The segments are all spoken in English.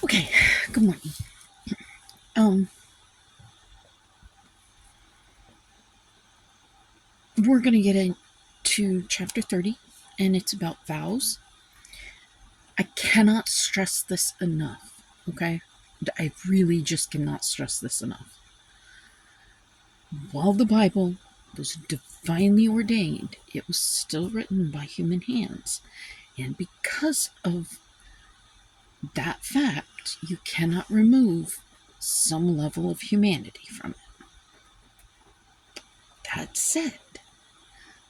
Okay, good morning. Um, we're gonna get into chapter 30, and it's about vows. I cannot stress this enough, okay? I really just cannot stress this enough. While the Bible was divinely ordained, it was still written by human hands. And because of that fact, you cannot remove some level of humanity from it. That said,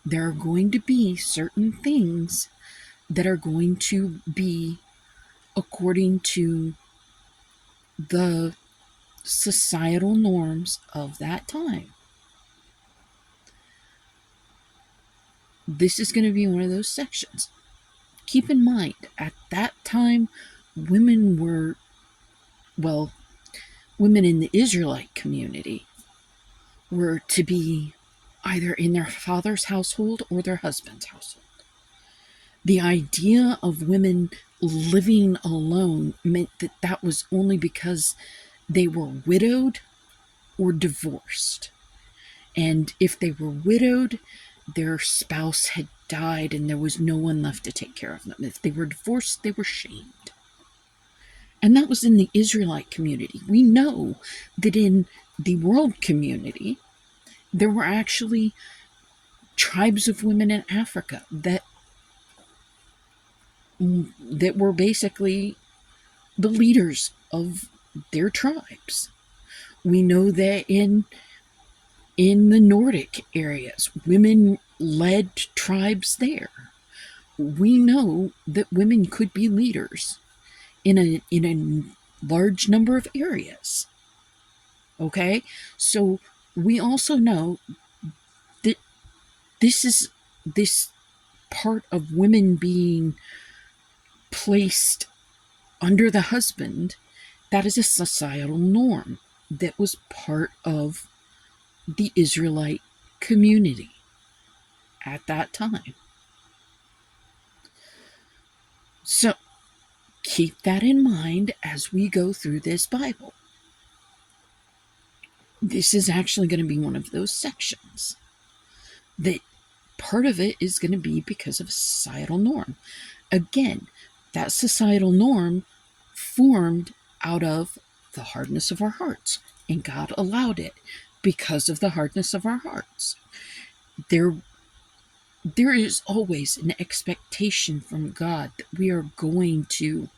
there are going to be certain things that are going to be according to the societal norms of that time. This is going to be one of those sections. Keep in mind, at that time, women were, well, women in the Israelite community were to be either in their father's household or their husband's household. The idea of women living alone meant that that was only because they were widowed or divorced. And if they were widowed, their spouse had died and there was no one left to take care of them. If they were divorced, they were shamed. And that was in the Israelite community. We know that in the world community, there were actually tribes of women in Africa that were basically the leaders of their tribes. We know that in the Nordic areas, women led tribes there. We know that women could be leaders in a large number of areas. Okay? So we also know that this part of women being placed under the husband, that is a societal norm that was part of the Israelite community at that time. So keep that in mind as we go through this Bible. This is actually going to be one of those sections that part of it is going to be because of a societal norm. Again, that societal norm formed out of the hardness of our hearts, and God allowed it because of the hardness of our hearts. There is always an expectation from God that we are going to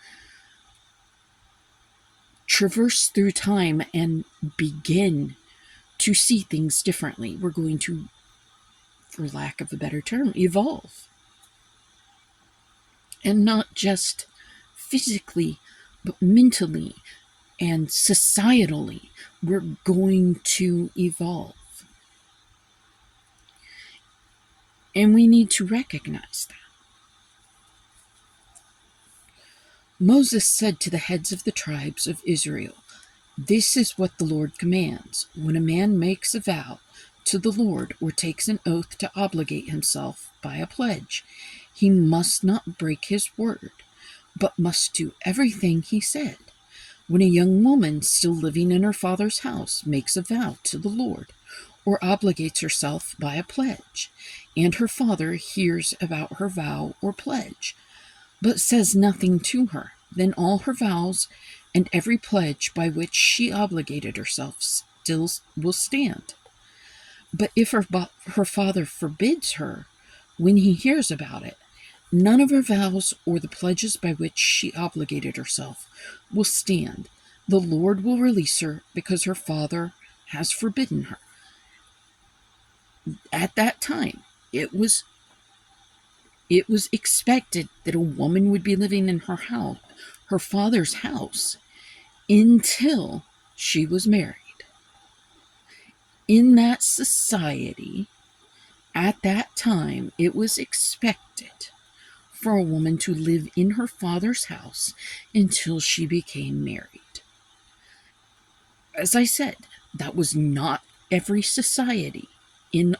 traverse through time and begin to see things differently. We're going to, for lack of a better term, evolve. And not just physically, but mentally and societally, we're going to evolve. And we need to recognize that. Moses said to the heads of the tribes of Israel, "This is what the Lord commands. When a man makes a vow to the Lord or takes an oath to obligate himself by a pledge, he must not break his word, but must do everything he said. When a young woman still living in her father's house makes a vow to the Lord or obligates herself by a pledge, and her father hears about her vow or pledge, but says nothing to her, then all her vows and every pledge by which she obligated herself still will stand. But if her father forbids her when he hears about it, none of her vows or the pledges by which she obligated herself will stand. The Lord will release her because her father has forbidden her." At that time, it was expected that a woman would be living in her house, her father's house, until she was married. In that society, at that time, it was expected for a woman to live in her father's house until she became married. As I said, that was not every society in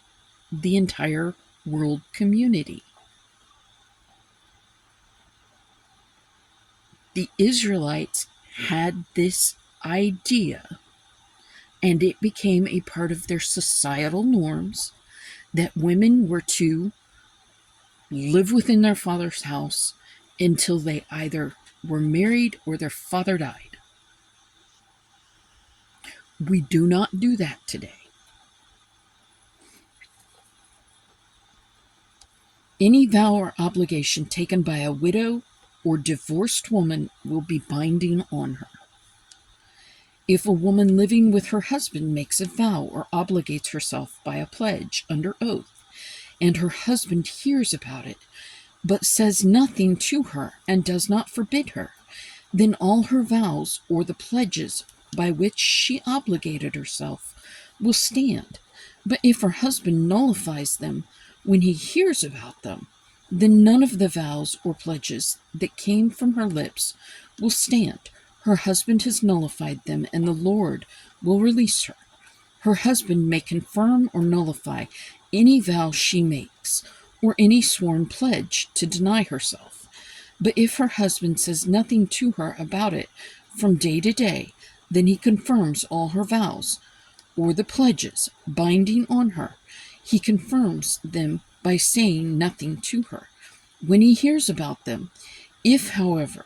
the entire world community. The Israelites had this idea, and it became a part of their societal norms, that women were to live within their father's house until they either were married or their father died. We do not do that today. Any vow or obligation taken by a widow or divorced woman will be binding on her. If a woman living with her husband makes a vow or obligates herself by a pledge under oath, and her husband hears about it, but says nothing to her and does not forbid her, then all her vows or the pledges by which she obligated herself will stand. But if her husband nullifies them when he hears about them, then none of the vows or pledges that came from her lips will stand. Her husband has nullified them, and the Lord will release her. Her husband may confirm or nullify any vow she makes, or any sworn pledge to deny herself. But if her husband says nothing to her about it from day to day, then he confirms all her vows, or the pledges binding on her. He confirms them by saying nothing to her when he hears about them. If, however,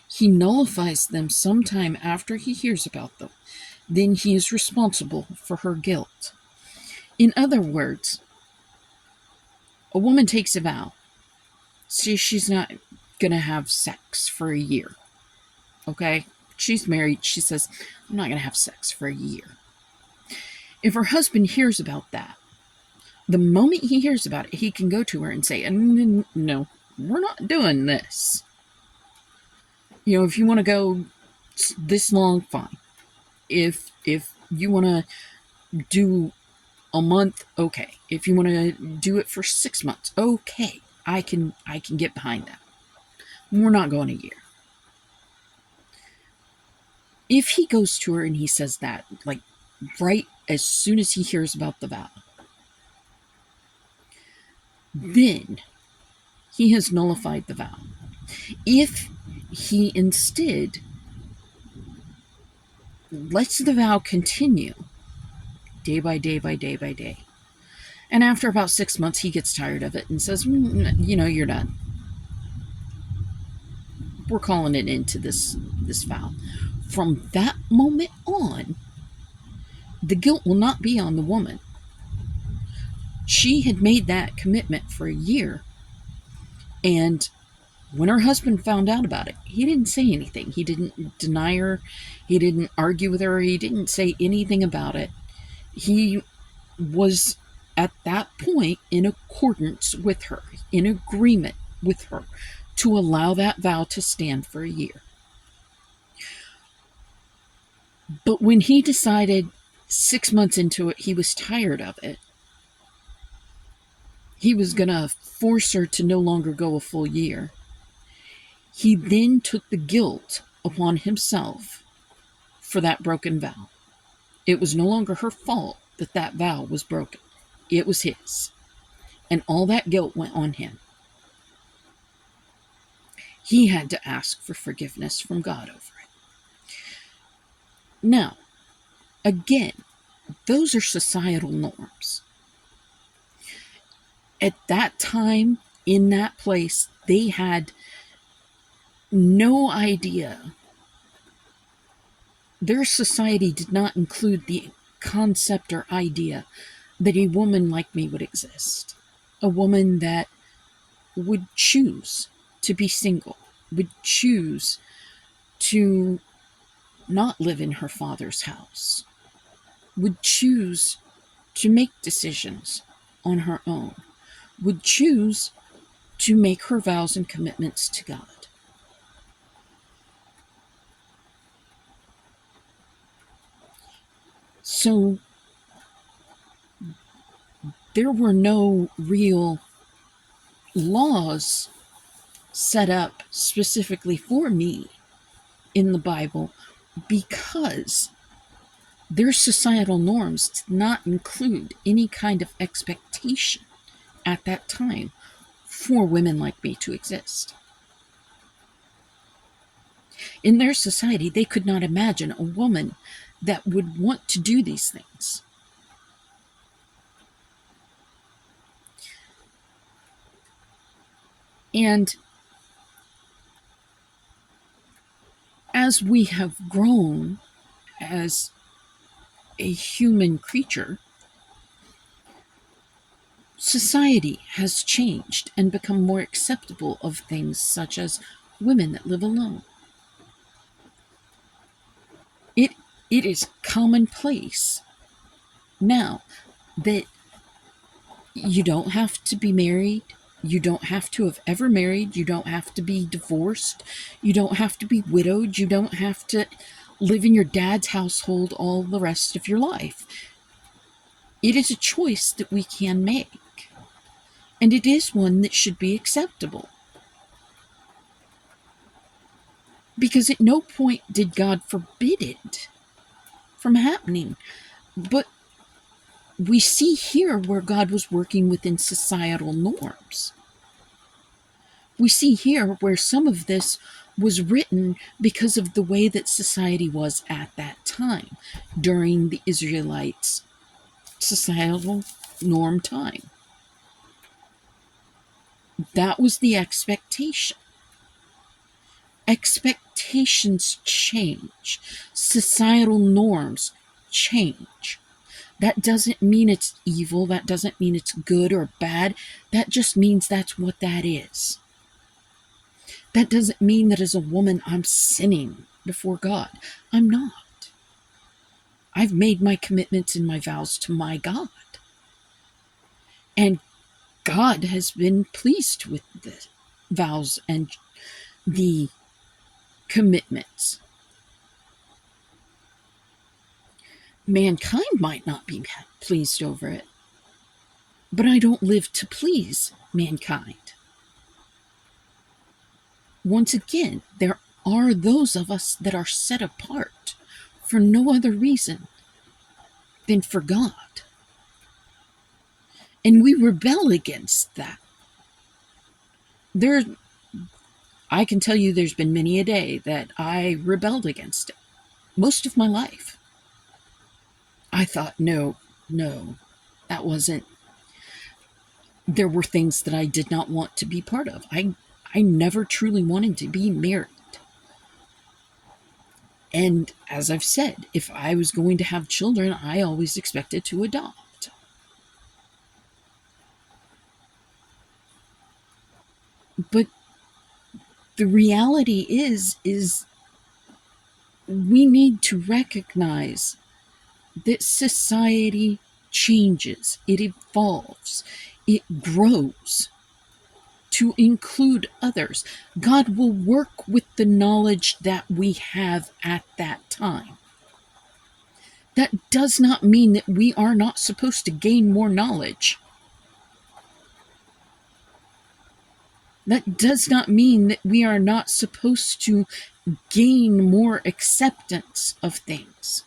he nullifies them sometime after he hears about them, then he is responsible for her guilt. In other words, a woman takes a vow. See, she's not going to have sex for a year. Okay? She's married. She says, I'm not going to have sex for a year. If her husband hears about that, the moment he hears about it, he can go to her and say, no, we're not doing this. You know, if you want to go this long, fine. If you want to do a month, okay. If you want to do it for 6 months, okay. I can get behind that. We're not going a year. If he goes to her and he says that, like right as soon as he hears about the vow, then he has nullified the vow. If he instead lets the vow continue day by day by day by day, and after about 6 months he gets tired of it and says, you're done. We're calling it into this vow. From that moment on, the guilt will not be on the woman. She had made that commitment for a year, and when her husband found out about it, he didn't say anything. He didn't deny her. He didn't argue with her. He didn't say anything about it. He was at that point in accordance with her, in agreement with her, to allow that vow to stand for a year. But when he decided 6 months into it, he was tired of it, he was going to force her to no longer go a full year. He then took the guilt upon himself for that broken vow. It was no longer her fault that that vow was broken. It was his. And all that guilt went on him. He had to ask for forgiveness from God over it. Now, again, those are societal norms. At that time, in that place, they had no idea. Their society did not include the concept or idea that a woman like me would exist. A woman that would choose to be single, would choose to not live in her father's house, would choose to make decisions on her own, would choose to make her vows and commitments to God. So there were no real laws set up specifically for me in the Bible, because their societal norms did not include any kind of expectation at that time for women like me to exist. In their society, they could not imagine a woman that would want to do these things. And as we have grown as a human creature, society has changed and become more acceptable of things such as women that live alone. It is commonplace now that you don't have to be married. You don't have to have ever married. You don't have to be divorced. You don't have to be widowed. You don't have to live in your dad's household all the rest of your life. It is a choice that we can make. And it is one that should be acceptable. Because at no point did God forbid it from happening. But we see here where God was working within societal norms. We see here where some of this was written because of the way that society was at that time, during the Israelites' societal norm time. That was the expectation. Expectations change. Societal norms change. That doesn't mean it's evil. That doesn't mean it's good or bad. That just means that's what that is. That doesn't mean that as a woman I'm sinning before God. I'm not. I've made my commitments and my vows to my God. And God has been pleased with the vows and the commitments. Mankind might not be pleased over it, but I don't live to please mankind. Once again, there are those of us that are set apart for no other reason than for God. And we rebel against that. I can tell you there's been many a day that I rebelled against it. Most of my life. I thought, no, that wasn't. There were things that I did not want to be part of. I never truly wanted to be married. And as I've said, if I was going to have children, I always expected to adopt. But the reality is we need to recognize that society changes, it evolves, it grows to include others. God will work with the knowledge that we have at that time. That does not mean that we are not supposed to gain more knowledge. That does not mean that we are not supposed to gain more acceptance of things.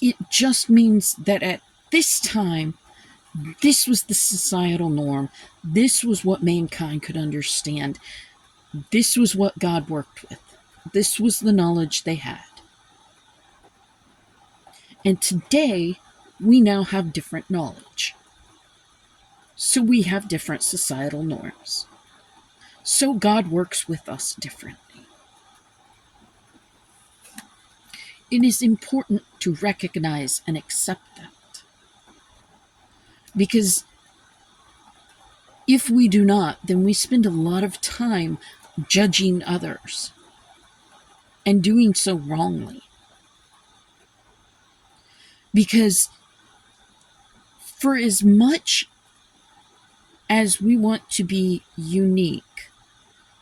It just means that at this time, this was the societal norm. This was what mankind could understand. This was what God worked with. This was the knowledge they had. And today, we now have different knowledge. So we have different societal norms. So God works with us differently. It is important to recognize and accept that. Because if we do not, then we spend a lot of time judging others and doing so wrongly. Because for as much as we want to be unique,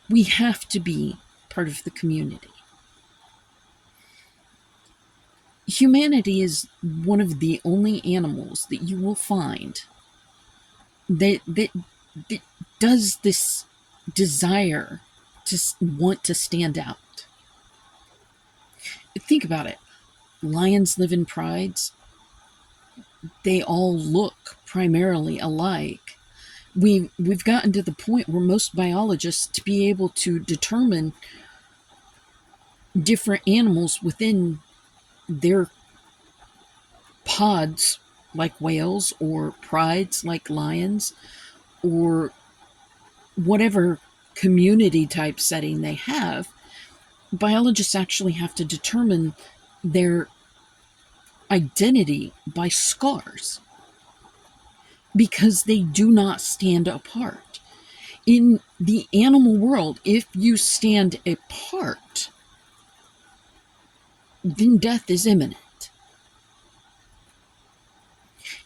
we have to be part of the community. Humanity is one of the only animals that you will find that does this desire to want to stand out. Think about it. Lions live in prides. They all look primarily alike, We've gotten to the point where most biologists, to be able to determine different animals within their pods, like whales, or prides like lions, or whatever community type setting they have, biologists actually have to determine their identity by scars, because they do not stand apart. In the animal world, if you stand apart, then death is imminent.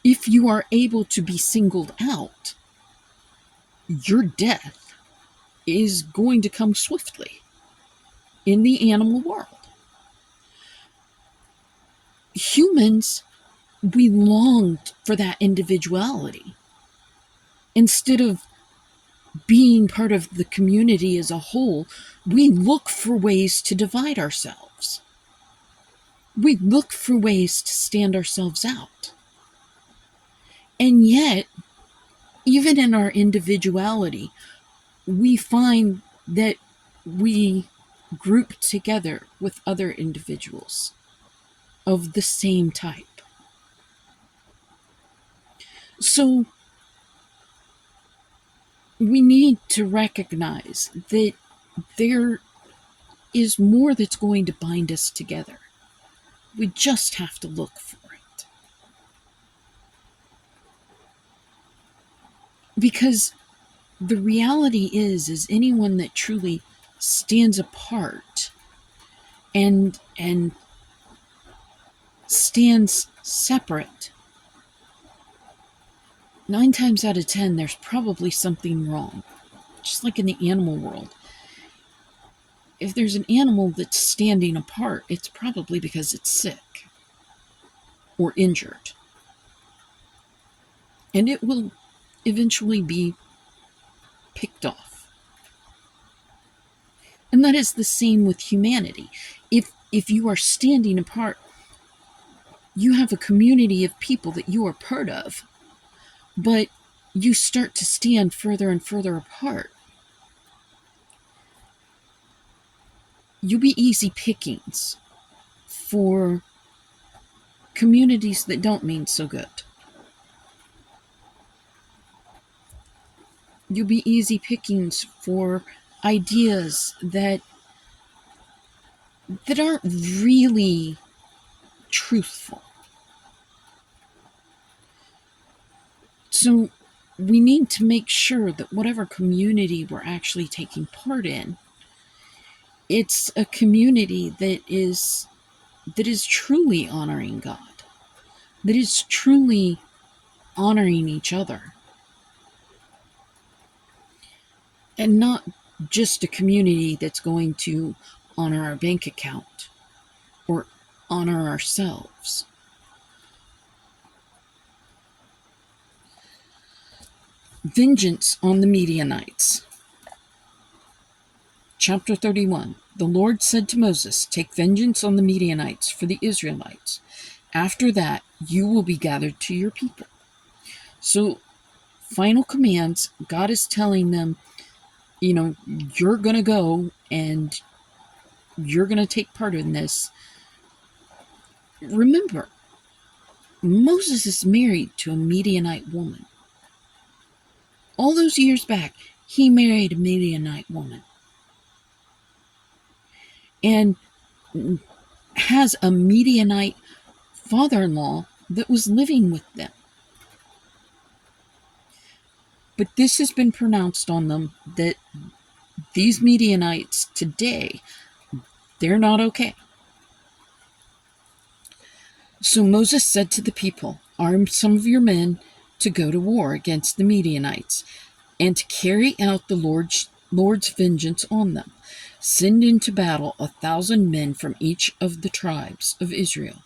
If you are able to be singled out, your death is going to come swiftly in the animal world. Humans, we longed for that individuality. Instead of being part of the community as a whole, we look for ways to divide ourselves. We look for ways to stand ourselves out. And yet, even in our individuality, we find that we group together with other individuals of the same type. So, we need to recognize that there is more that's going to bind us together. We just have to look for it. Because the reality is anyone that truly stands apart and stands separate, 9 times out of 10, there's probably something wrong. Just like in the animal world. If there's an animal that's standing apart, it's probably because it's sick or injured. And it will eventually be picked off. And that is the same with humanity. If you are standing apart, you have a community of people that you are part of, but you start to stand further and further apart. You'll be easy pickings for communities that don't mean so good. You'll be easy pickings for ideas that aren't really truthful. So we need to make sure that whatever community we're actually taking part in, it's a community that is truly honoring God, that is truly honoring each other, and not just a community that's going to honor our bank account or honor ourselves. Vengeance on the Midianites. Chapter 31. The Lord said to Moses, "Take vengeance on the Midianites for the Israelites. After that, you will be gathered to your people." So, final commands. God is telling them, you're going to go and you're going to take part in this. Remember, Moses is married to a Midianite woman. All those years back, he married a Midianite woman. And has a Midianite father-in-law that was living with them. But this has been pronounced on them that these Midianites today, they're not okay. So Moses said to the people, "Arm some of your men to go to war against the Midianites and to carry out the Lord's vengeance on them. Send into battle 1,000 men from each of the tribes of Israel."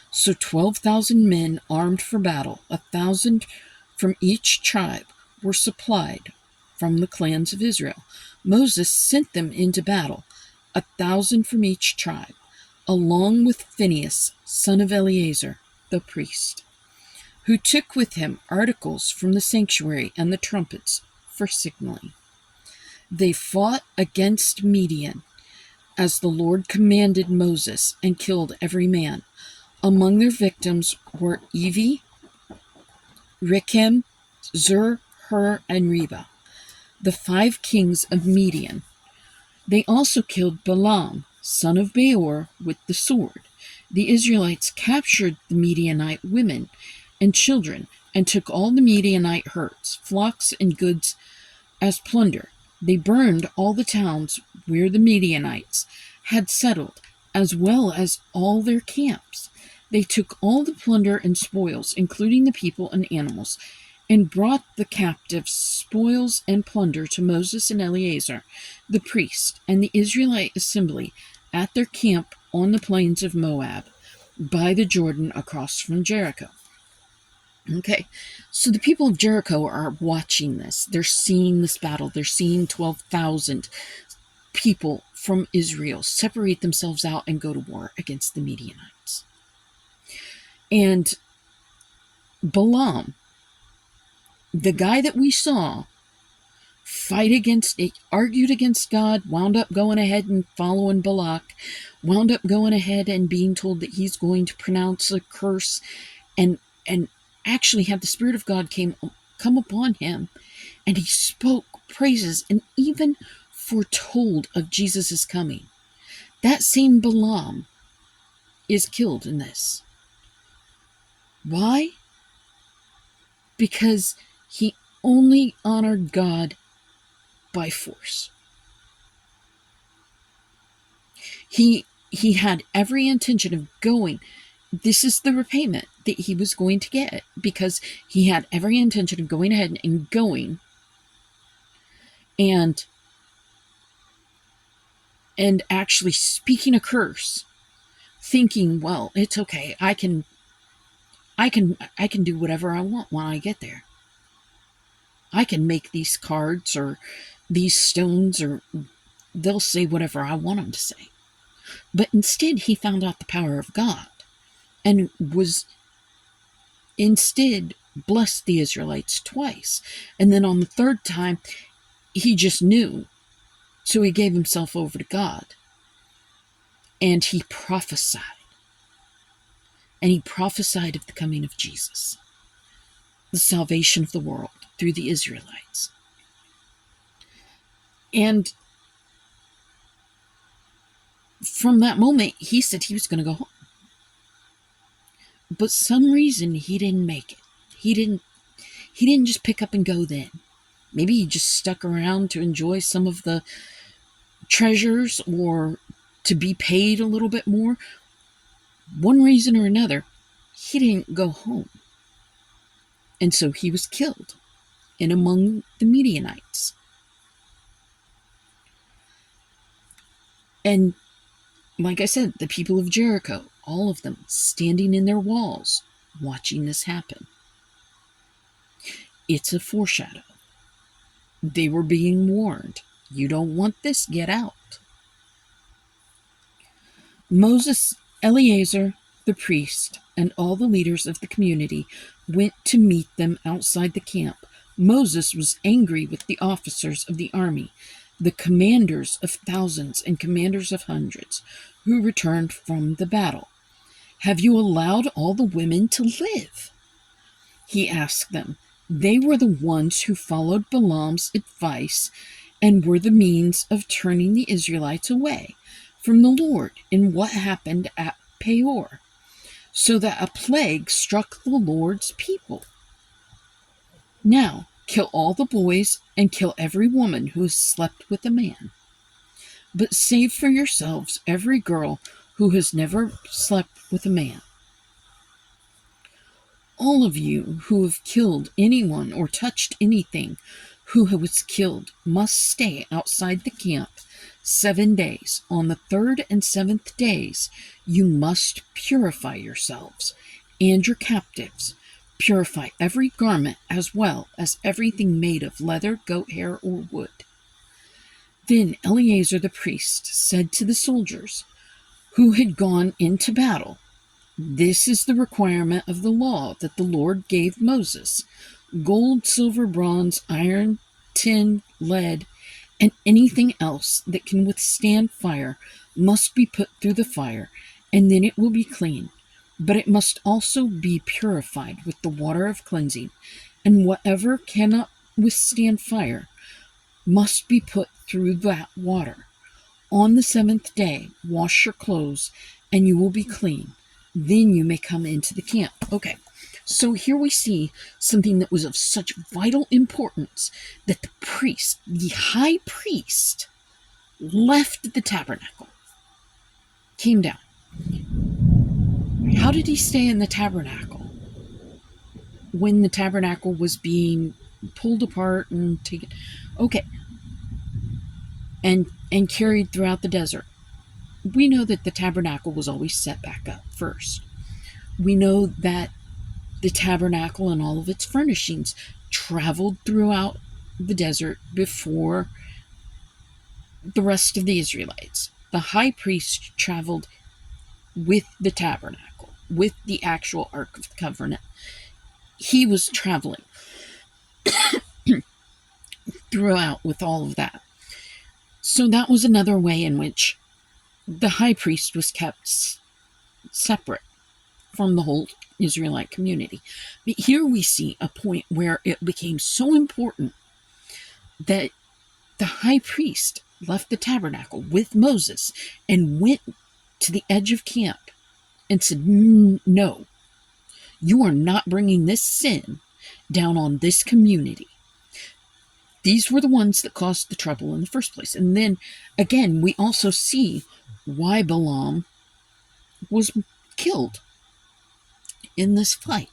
So 12,000 men armed for battle, 1,000 from each tribe, were supplied from the clans of Israel. Moses sent them into battle, 1,000 from each tribe, along with Phinehas, son of Eleazar, the priest, who took with him articles from the sanctuary and the trumpets for signaling. They fought against Midian, as the Lord commanded Moses, and killed every man. Among their victims were Evi, Rechem, Zur, Hur, and Reba, the 5 kings of Midian. They also killed Balaam, son of Beor, with the sword. The Israelites captured the Midianite women and children and took all the Midianite herds, flocks, and goods as plunder. They burned all the towns where the Midianites had settled, as well as all their camps. They took all the plunder and spoils, including the people and animals, and brought the captives, spoils, and plunder to Moses and Eleazar, the priest, and the Israelite assembly at their camp on the plains of Moab, by the Jordan across from Jericho. Okay, so the people of Jericho are watching this. They're seeing this battle. They're seeing 12,000 people from Israel separate themselves out and go to war against the Midianites. And Balaam, the guy that we saw argued against God, wound up going ahead and following Balak, wound up going ahead and being told that he's going to pronounce a curse and actually had the Spirit of God come upon him, and he spoke praises and even foretold of Jesus' coming. That same Balaam is killed in this. Why? Because he only honored God by force. He had every intention of going. This is the repayment that he was going to get, because he had every intention of going ahead and going and actually speaking a curse, thinking, well, it's okay, I can do whatever I want when I get there. I can make these cards or these stones, or they'll say whatever I want them to say. But instead, he found out the power of God, and was instead blessed the Israelites twice. And then on the third time, he just knew. So he gave himself over to God. And he prophesied. And he prophesied of the coming of Jesus, the salvation of the world through the Israelites. And from that moment, he said he was going to go home. But some reason he didn't make it. He didn't just pick up and go then. Maybe he just stuck around to enjoy some of the treasures, or to be paid a little bit more. One reason or another, he didn't go home. And so he was killed in among the Midianites. And like I said, the people of Jericho, all of them standing in their walls, watching this happen. It's a foreshadow. They were being warned. You don't want this, get out. Moses, Eleazar, the priest, and all the leaders of the community went to meet them outside the camp. Moses was angry with the officers of the army, the commanders of thousands and commanders of hundreds, who returned from the battle. Have you allowed all the women to live? He asked them. They were the ones who followed Balaam's advice and were the means of turning the Israelites away from the Lord in what happened at Peor, so that a plague struck the Lord's people. Now, kill all the boys and kill every woman who has slept with a man. But save for yourselves every girl who has never slept with a man. All of you who have killed anyone or touched anything who was killed must stay outside the camp 7 days. On the 3rd and 7th days, you must purify yourselves and your captives. Purify every garment as well as everything made of leather, goat hair, or wood. Then Eleazar the priest said to the soldiers who had gone into battle, This is the requirement of the law that the Lord gave Moses. Gold, silver, bronze, iron, tin, lead, and anything else that can withstand fire must be put through the fire, and then it will be clean. But it must also be purified with the water of cleansing, and whatever cannot withstand fire must be put through that water. On the seventh day, wash your clothes, and you will be clean. Then you may come into the camp. Okay, so here we see something that was of such vital importance that the priest, the high priest, left the tabernacle, came down. How did he stay in the tabernacle when the tabernacle was being pulled apart and taken? Okay, and carried throughout the desert? We know that the tabernacle was always set back up first. We know that the tabernacle and all of its furnishings traveled throughout the desert before the rest of the Israelites. The high priest traveled with the tabernacle, with the actual Ark of the Covenant. He was traveling throughout with all of that. So that was another way in which the high priest was kept separate from the whole Israelite community. But here we see a point where it became so important that the high priest left the tabernacle with Moses and went to the edge of camp and said, no, you are not bringing this sin down on this community. These were the ones that caused the trouble in the first place. And then, again, we also see why Balaam was killed in this fight.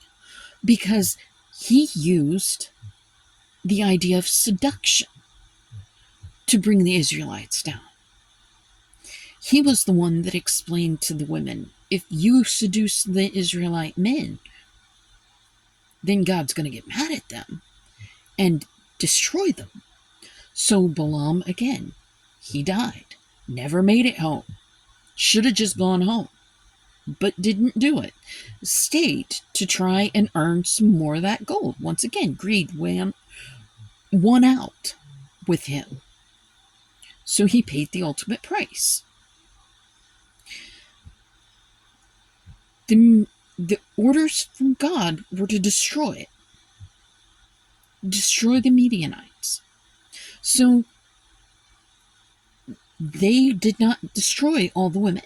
Because he used the idea of seduction to bring the Israelites down. He was the one that explained to the women, if you seduce the Israelite men, then God's going to get mad at them and destroy them. So Balaam, again, he died. Never made it home. Should have just gone home, but didn't do it. Stayed to try and earn some more of that gold. Once again, greed won out with him. So he paid the ultimate price. The orders from God were to destroy it. Destroy the Midianites. So they did not destroy all the women.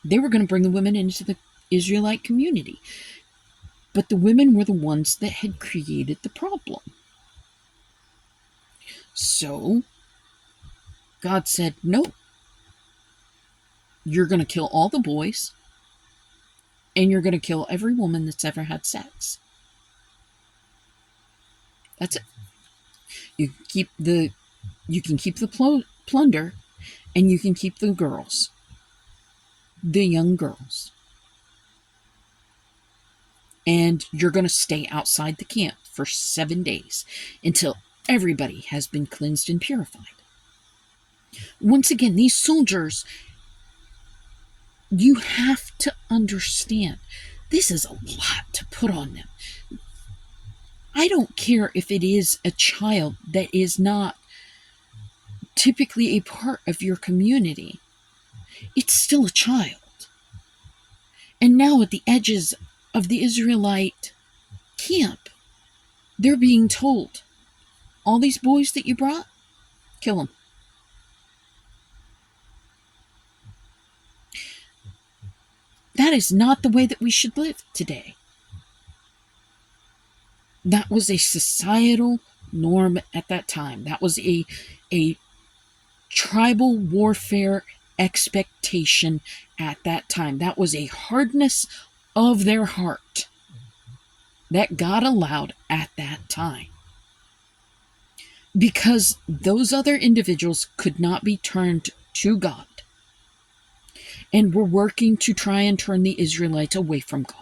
They were going to bring the women into the Israelite community. But the women were the ones that had created the problem. So God said, nope. You're going to kill all the boys, and you're going to kill every woman that's ever had sex. That's it. You can keep the plunder, and you can keep the girls, the young girls. And you're going to stay outside the camp for 7 days until everybody has been cleansed and purified. Once again, these soldiers, you have to understand, this is a lot to put on them. I don't care if it is a child that is not typically a part of your community. It's still a child. And now at the edges of the Israelite camp, they're being told, all these boys that you brought, kill them. That is not the way that we should live today. That was a societal norm at that time. That was a tribal warfare expectation at that time. That was a hardness of their heart that God allowed at that time. Because those other individuals could not be turned to God and were working to try and turn the Israelites away from God.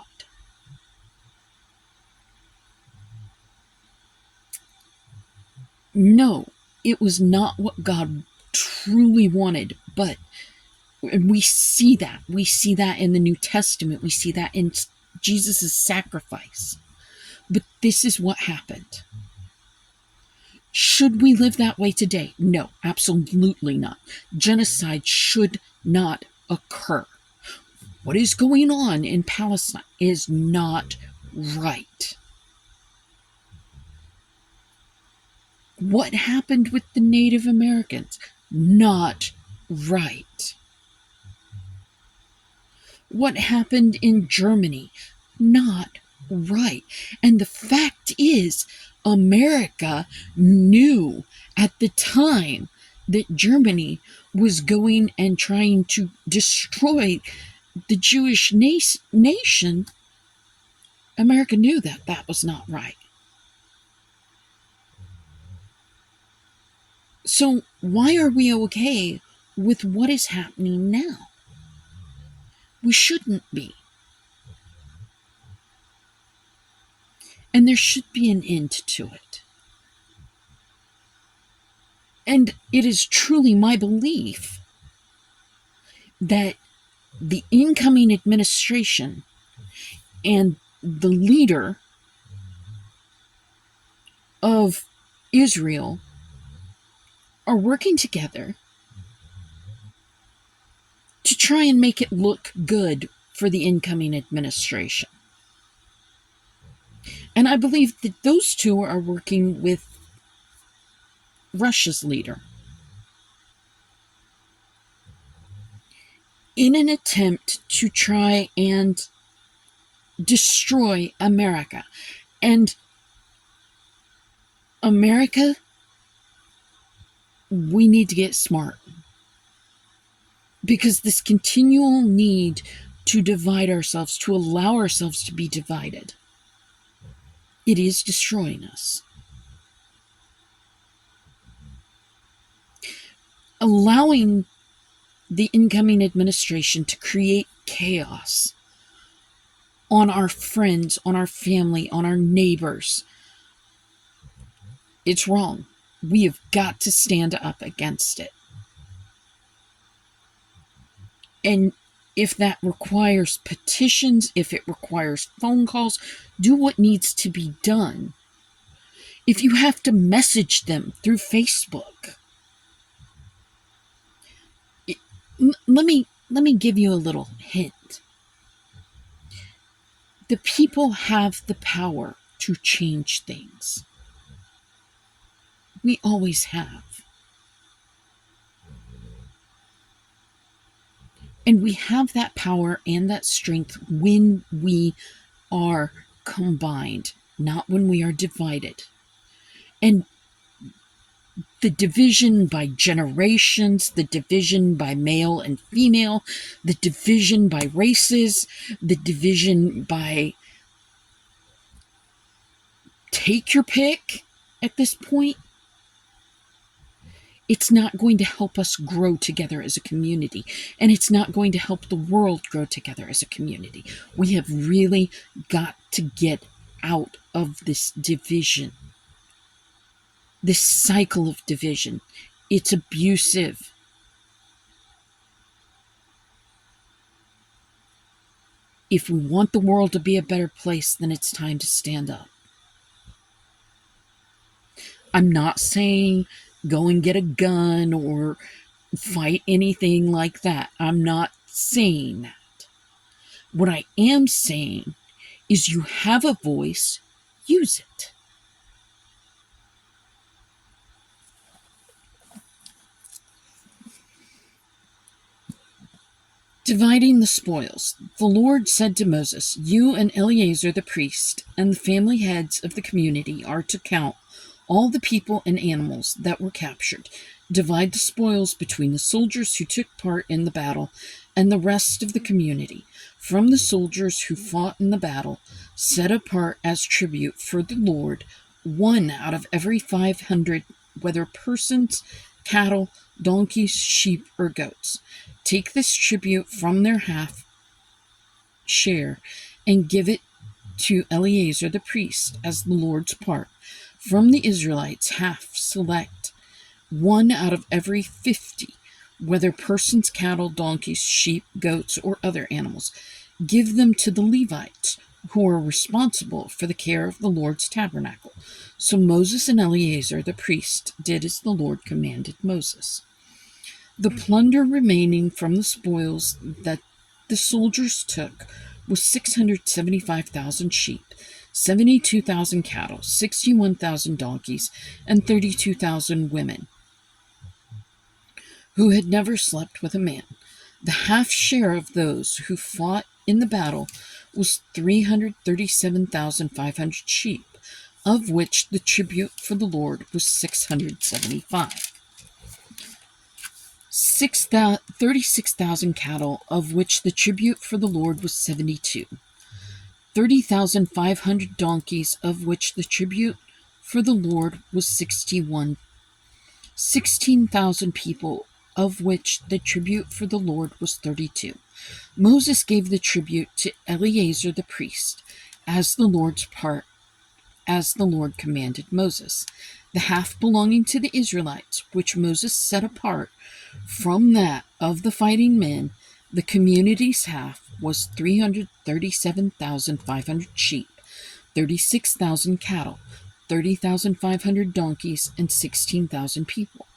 No, it was not what God truly wanted, but And we see that. We see that in the New Testament. We see that in Jesus' sacrifice. But this is what happened. Should we live that way today? No, absolutely not. Genocide should not occur. What is going on in Palestine is not right. What happened with the Native Americans? Not right. What happened in Germany? Not right. And the fact is, America knew at the time that Germany was going and trying to destroy the Jewish nation. America knew that that was not right. So why are we okay with what is happening now? We shouldn't be. And there should be an end to it. And it is truly my belief that the incoming administration and the leader of Israel are working together to try and make it look good for the incoming administration. And I believe that those two are working with Russia's leader in an attempt to try and destroy America. And America, we need to get smart. Because this continual need to divide ourselves, to allow ourselves to be divided, it is destroying us. Allowing the incoming administration to create chaos on our friends, on our family, on our neighbors, it's wrong. We have got to stand up against it. And if that requires petitions, if it requires phone calls, do what needs to be done. If you have to message them through Facebook, let me give you a little hint. The people have the power to change things. We always have. And we have that power and that strength when we are combined, not when we are divided. And the division by generations, the division by male and female, the division by races, the division by take your pick at this point, it's not going to help us grow together as a community, and it's not going to help the world grow together as a community. We have really got to get out of this division, this cycle of division. It's abusive. If we want the world to be a better place, then it's time to stand up. I'm not saying go and get a gun or fight anything like that. I'm not saying that. What I am saying is you have a voice, use it. Dividing the spoils. The Lord said to Moses, "You and Eleazar the priest and the family heads of the community are to count all the people and animals that were captured. Divide the spoils between the soldiers who took part in the battle and the rest of the community. From the soldiers who fought in the battle, set apart as tribute for the Lord 1 out of every 500, whether persons, cattle, donkeys, sheep, or goats. Take this tribute from their half share and give it to Eleazar the priest as the Lord's part. From the Israelites, half select 1 out of every 50, whether persons, cattle, donkeys, sheep, goats, or other animals. Give them to the Levites, who are responsible for the care of the Lord's tabernacle. So Moses and Eleazar the priest did as the Lord commanded Moses. The plunder remaining from the spoils that the soldiers took was 675,000 sheep, 72,000 cattle, 61,000 donkeys, and 32,000 women who had never slept with a man. The half share of those who fought in the battle was 337,500 sheep, of which the tribute for the Lord was 675. 36,000 cattle, of which the tribute for the Lord was 72. 30,500 donkeys, of which the tribute for the Lord was 61. 16,000 people, of which the tribute for the Lord was 32. Moses gave the tribute to Eleazar the priest, as the Lord commanded Moses. The half belonging to the Israelites, which Moses set apart from that of the fighting men, the community's half, was 337,500 sheep, 36,000 cattle, 30,500 donkeys, and 16,000 people.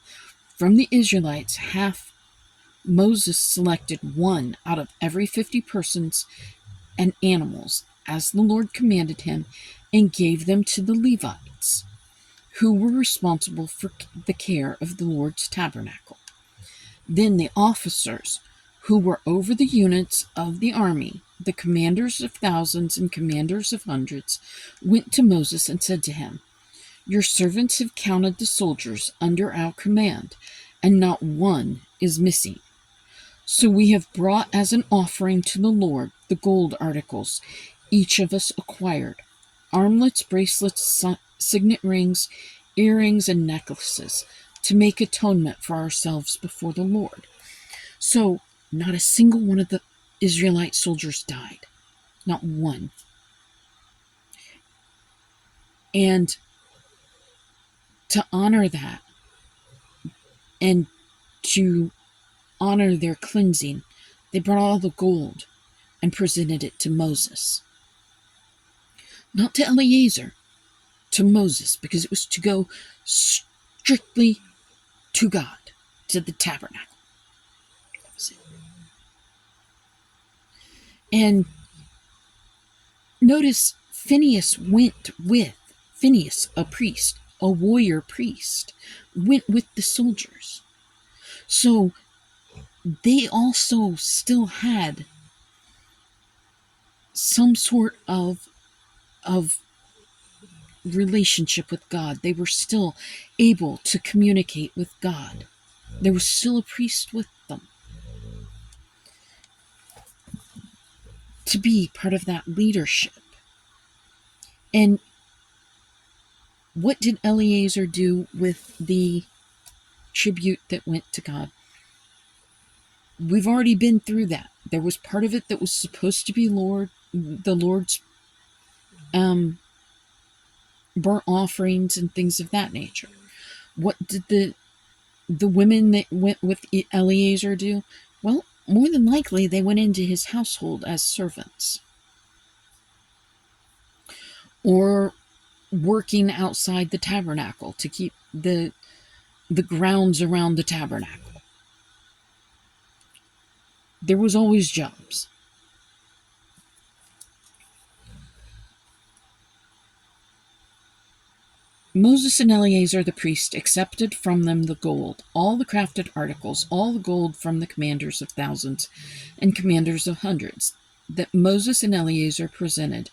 From the Israelites, half Moses selected one out of every 50 persons and animals, as the Lord commanded him, and gave them to the Levites, who were responsible for the care of the Lord's tabernacle. Then the officers, who were over the units of the army, the commanders of thousands and commanders of hundreds, went to Moses and said to him, "Your servants have counted the soldiers under our command, and not one is missing. So we have brought as an offering to the Lord the gold articles each of us acquired, armlets, bracelets, signet rings, earrings, and necklaces, to make atonement for ourselves before the Lord." So not a single one of the Israelite soldiers died. Not one. And to honor that, and to honor their cleansing, they brought all the gold and presented it to Moses. Not to Eleazar, to Moses, because it was to go strictly to God, to the tabernacle. And notice Phinehas went with, Phinehas, a priest, a warrior priest, went with the soldiers. So they also still had some sort of relationship with God. They were still able to communicate with God. There was still a priest with them to be part of that leadership. And what did Eleazar do with the tribute that went to God? We've already been through that. There was part of it that was supposed to be the Lord's burnt offerings and things of that nature. What did the women that went with Eleazar do? Well, more than likely they went into his household as servants, or working outside the tabernacle to keep the grounds around the tabernacle. There was always jobs. Moses and Eleazar the priest accepted from them the gold, all the crafted articles, all the gold from the commanders of thousands and commanders of hundreds, that Moses and Eleazar presented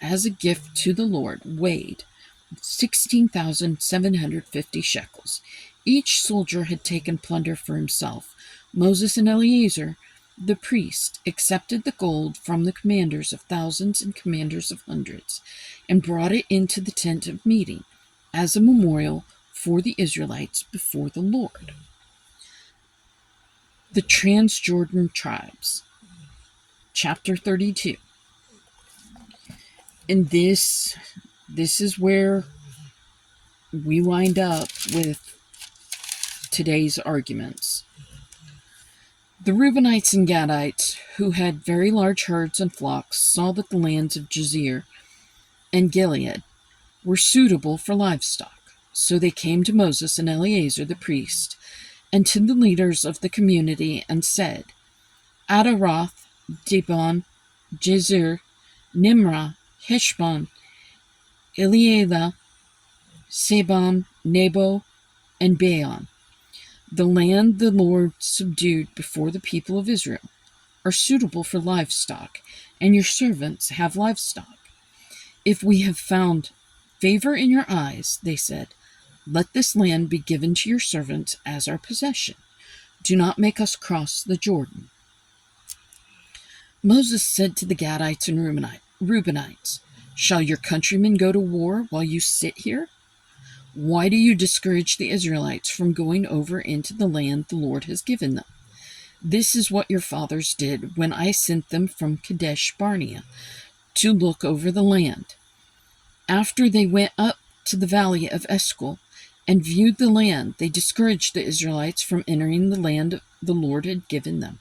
as a gift to the Lord, weighed 16,750 shekels. Each soldier had taken plunder for himself. Moses and Eleazar the priest accepted the gold from the commanders of thousands and commanders of hundreds, and brought it into the tent of meeting, as a memorial for the Israelites before the Lord. The Transjordan tribes. Chapter 32. And this is where we wind up with today's arguments. The Reubenites and Gadites, who had very large herds and flocks, saw that the lands of Jazer and Gilead were suitable for livestock. So they came to Moses and Eleazar the priest, and to the leaders of the community, and said, Adaroth, Dibon, Jazer, Nimrah, Heshbon, Elealeh, Sebam, Nebo, and Beon, the land the Lord subdued before the people of Israel, are suitable for livestock, and your servants have livestock. If we have found favor in your eyes, they said, let this land be given to your servants as our possession. Do not make us cross the Jordan. Moses said to the Gadites and Reubenites, shall your countrymen go to war while you sit here? Why do you discourage the Israelites from going over into the land the Lord has given them? This is what your fathers did when I sent them from Kadesh Barnea to look over the land. After they went up to the valley of Eshcol and viewed the land, they discouraged the Israelites from entering the land the Lord had given them.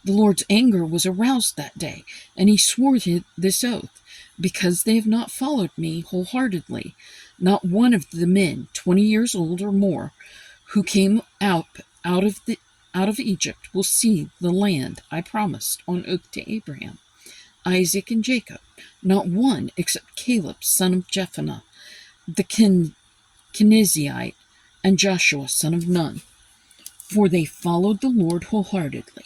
The Lord's anger was aroused that day, and he swore this oath, because they have not followed me wholeheartedly. Not one of the men, 20 years old or more, who came out of Egypt will see the land I promised on oath to Abraham, Isaac, and Jacob. Not one except Caleb, son of Jephunneh, the Kenizzite, and Joshua, son of Nun. For they followed the Lord wholeheartedly.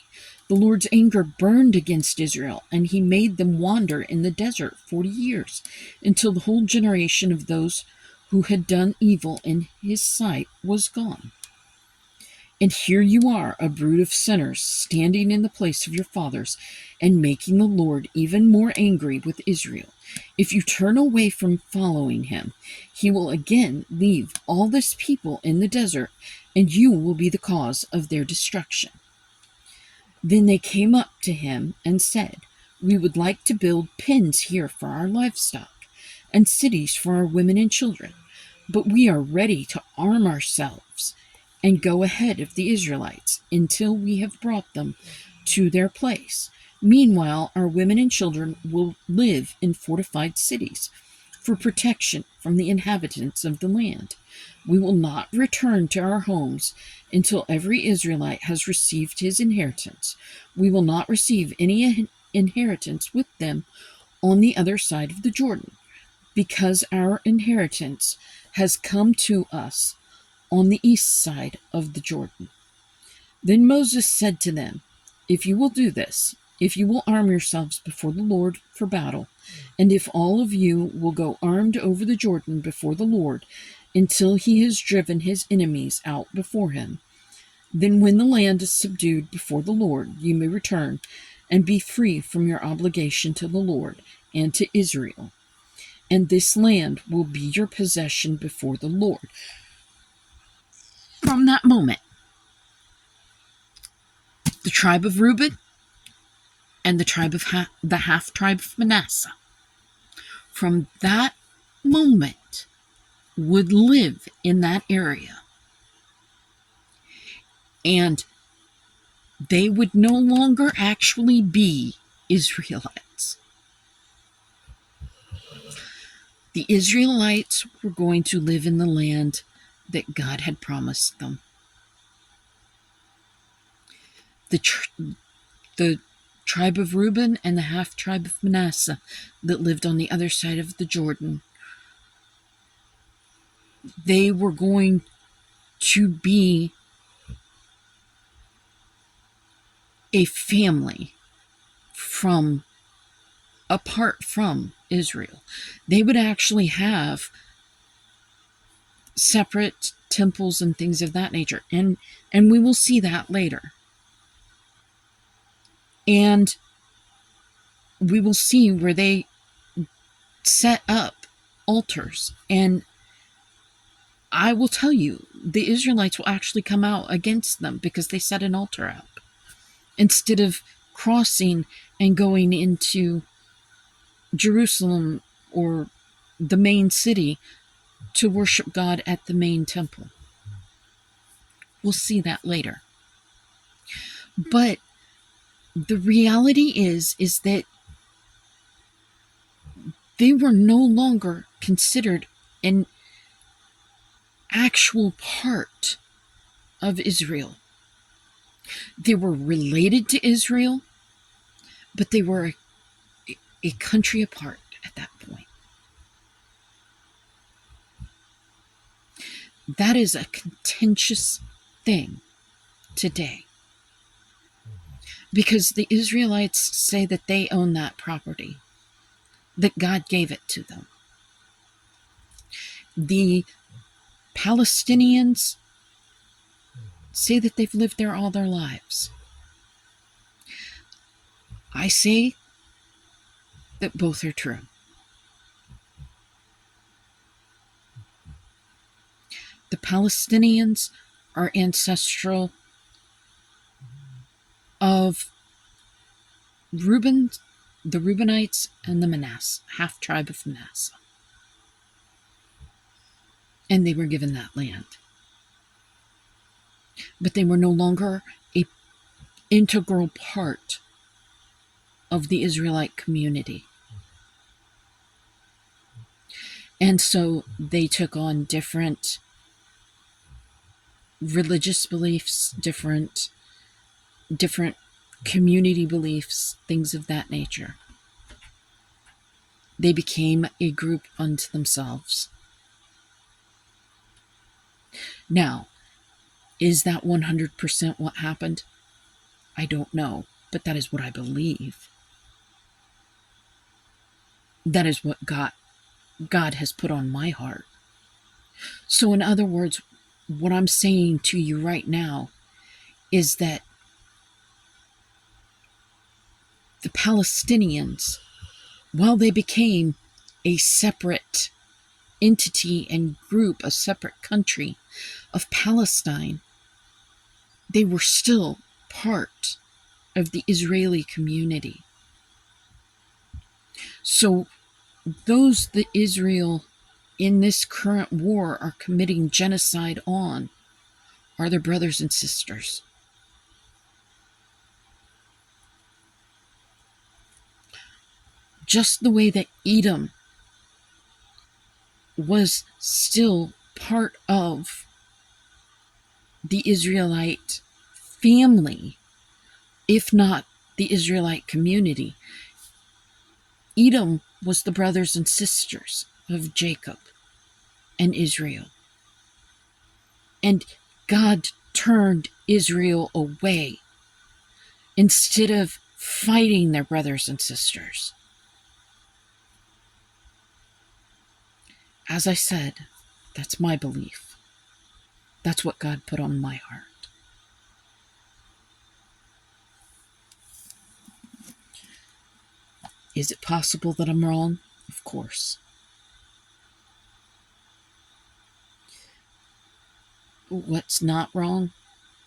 The Lord's anger burned against Israel, and he made them wander in the desert 40 years, until the whole generation of those who had done evil in his sight was gone. And here you are, a brood of sinners, standing in the place of your fathers, and making the Lord even more angry with Israel. If you turn away from following him, he will again leave all this people in the desert, and you will be the cause of their destruction. Then they came up to him and said, we would like to build pens here for our livestock, and cities for our women and children, but we are ready to arm ourselves and go ahead of the Israelites until we have brought them to their place. Meanwhile, our women and children will live in fortified cities for protection from the inhabitants of the land. We will not return to our homes until every Israelite has received his inheritance. We will not receive any inheritance with them on the other side of the Jordan, because our inheritance has come to us on the east side of the Jordan. Then Moses said to them, if you will do this, if you will arm yourselves before the Lord for battle, and if all of you will go armed over the Jordan before the Lord until he has driven his enemies out before him, then when the land is subdued before the Lord, you may return and be free from your obligation to the Lord and to Israel. And this land will be your possession before the Lord. From that moment, the tribe of Reuben and the tribe of the half-tribe of Manasseh, from that moment, would live in that area. And they would no longer actually be Israelites. The Israelites were going to live in the land that God had promised them. The tribe of Reuben and the half-tribe of Manasseh that lived on the other side of the Jordan, they were going to be a family apart from Israel. They would actually have separate temples and things of that nature, and we will see that later. And we will see where they set up altars, and I will tell you, the Israelites will actually come out against them because they set an altar up instead of crossing and going into Jerusalem or the main city to worship God at the main temple. We'll see that later. But The reality is that they were no longer considered an actual part of Israel. They were related to Israel, but they were a country apart at that point. That is a contentious thing today, because the Israelites say that they own that property, that God gave it to them. The Palestinians say that they've lived there all their lives. I say that both are true. The Palestinians are ancestral of Reuben, the Reubenites, and the Manasseh, half tribe of Manasseh. And they were given that land. But they were no longer an integral part of the Israelite community. And so they took on different religious beliefs, different community beliefs, things of that nature. They became a group unto themselves. Now, is that 100% what happened? I don't know, but that is what I believe. That is what God has put on my heart. So in other words, what I'm saying to you right now is that the Palestinians, while they became a separate entity and group, a separate country of Palestine, they were still part of the Israeli community. So those that Israel in this current war are committing genocide on are their brothers and sisters. Just the way that Edom was still part of the Israelite family, if not the Israelite community. Edom was the brothers and sisters of Jacob and Israel. And God turned Israel away instead of fighting their brothers and sisters. As I said, that's my belief. That's what God put on my heart. Is it possible that I'm wrong? Of course. What's not wrong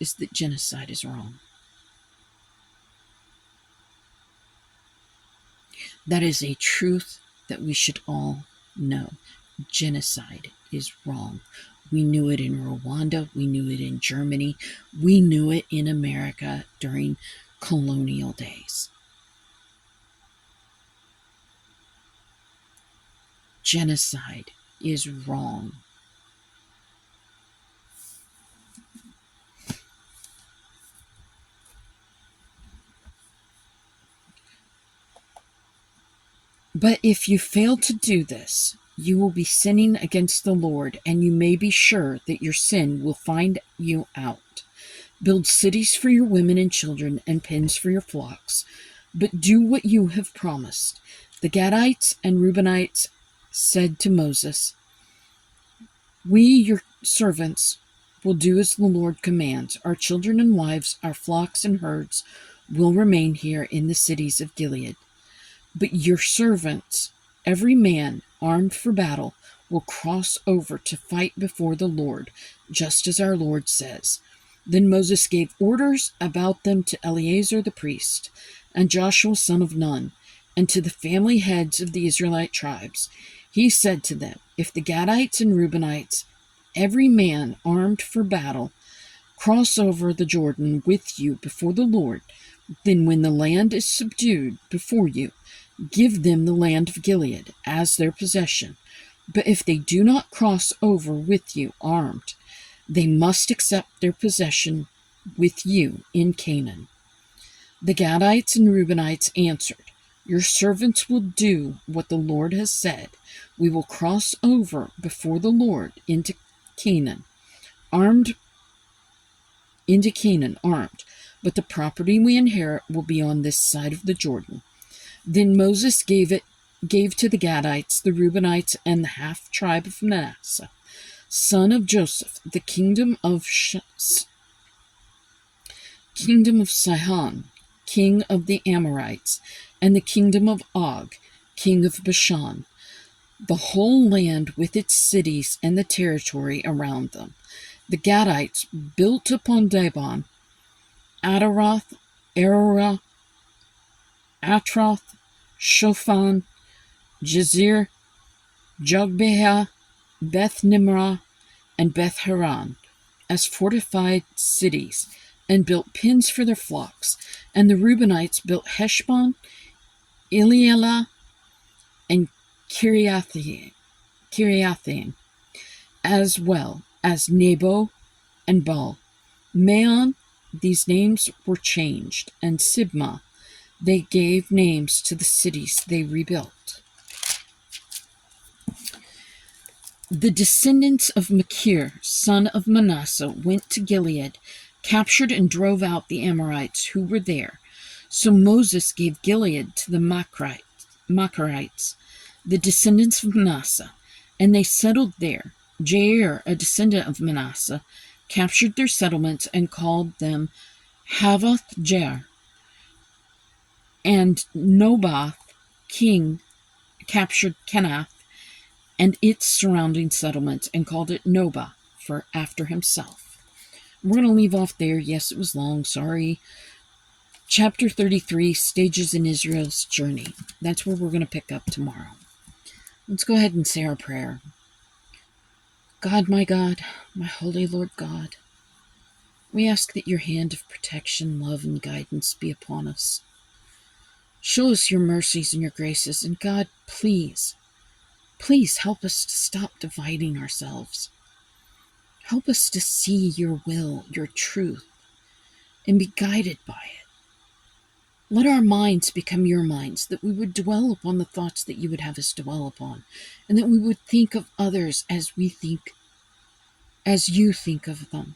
is that genocide is wrong. That is a truth that we should all know. Genocide is wrong. We knew it in Rwanda. We knew it in Germany. We knew it in America during colonial days. Genocide is wrong. But if you fail to do this, you will be sinning against the Lord, and you may be sure that your sin will find you out. Build cities for your women and children and pens for your flocks, but do what you have promised. The Gadites and Reubenites said to Moses, "We, your servants, will do as the Lord commands. Our children and wives, our flocks and herds will remain here in the cities of Gilead. But your servants, every man armed for battle, will cross over to fight before the Lord, just as our Lord says." Then Moses gave orders about them to Eleazar the priest, and Joshua son of Nun, and to the family heads of the Israelite tribes. He said to them, "If the Gadites and Reubenites, every man armed for battle, cross over the Jordan with you before the Lord, Then when the land is subdued before you, give them the land of Gilead as their possession. But if they do not cross over with you armed, they must accept their possession with you in Canaan." The Gadites and Reubenites answered, "Your servants will do what the Lord has said. We will cross over before the Lord into Canaan, armed, but the property we inherit will be on this side of the Jordan." Then Moses gave to the Gadites, the Reubenites, and the half tribe of Manasseh, son of Joseph, the kingdom of Sihon, king of the Amorites, and the kingdom of Og, king of Bashan, the whole land with its cities and the territory around them. The Gadites built upon Dibon, Ataroth, Arorah, Atroth, Shofan, Jazer, Jogbeah, Beth Nimrah, and Beth Haran as fortified cities, and built pens for their flocks. And the Reubenites built Heshbon, Elealeh, and Kiriathaim, as well as Nebo and Baal. Maon, these names were changed, and Sibmah, they gave names to the cities they rebuilt. The descendants of Machir, son of Manasseh, went to Gilead, captured and drove out the Amorites who were there. So Moses gave Gilead to the Machirites, the descendants of Manasseh, and they settled there. Jair, a descendant of Manasseh, captured their settlements and called them Havoth Jair. And Nobath, king, captured Kenath and its surrounding settlements and called it Nobah after himself. We're going to leave off there. Yes, it was long. Sorry. Chapter 33, Stages in Israel's Journey. That's where we're going to pick up tomorrow. Let's go ahead and say our prayer. God, my holy Lord God, we ask that your hand of protection, love, and guidance be upon us. Show us your mercies and your graces, and God, please help us to stop dividing ourselves. Help us to see your will, your truth, and be guided by it. Let our minds become your minds, that we would dwell upon the thoughts that you would have us dwell upon, and that we would think of others as you think of them.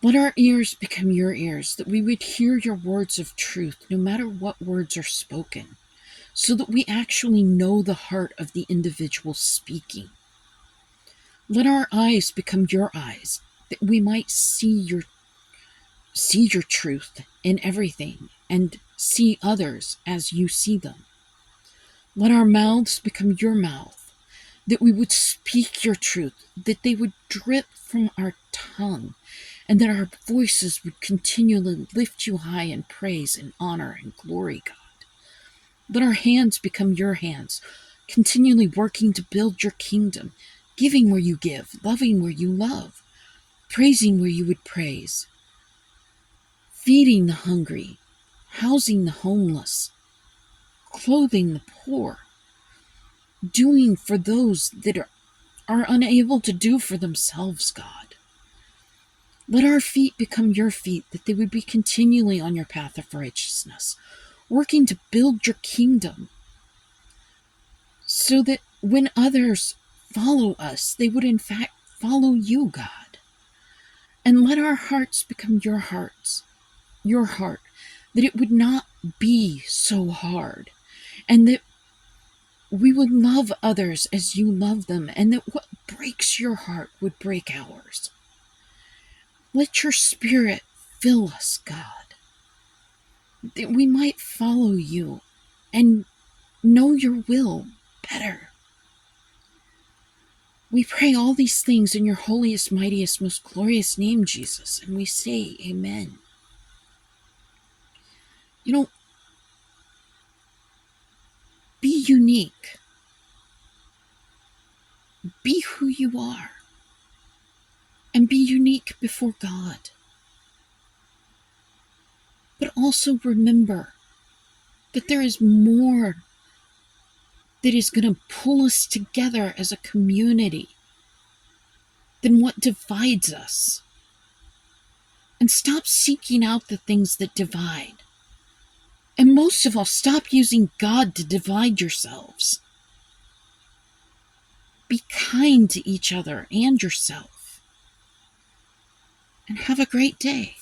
Let our ears become your ears, that we would hear your words of truth, no matter what words are spoken, so that we actually know the heart of the individual speaking. Let our eyes become your eyes, that we might see your truth in everything and see others as you see them. Let our mouths become your mouth, that we would speak your truth, that they would drip from our tongue, and that our voices would continually lift you high in praise and honor and glory, God. Let our hands become your hands, continually working to build your kingdom, giving where you give, loving where you love, praising where you would praise, feeding the hungry, housing the homeless, clothing the poor, doing for those that are unable to do for themselves, God. Let our feet become your feet, that they would be continually on your path of righteousness, working to build your kingdom, so that when others follow us, they would in fact follow you, God. And let our hearts become your hearts, your heart, that it would not be so hard, and that we would love others as you love them, and that what breaks your heart would break ours. Let your Spirit fill us, God, that we might follow you and know your will better. We pray all these things in your holiest, mightiest, most glorious name, Jesus, and we say amen. Be unique. Be who you are. And be unique before God. But also remember that there is more that is going to pull us together as a community than what divides us. And stop seeking out the things that divide. And most of all, stop using God to divide yourselves. Be kind to each other and yourself. And have a great day.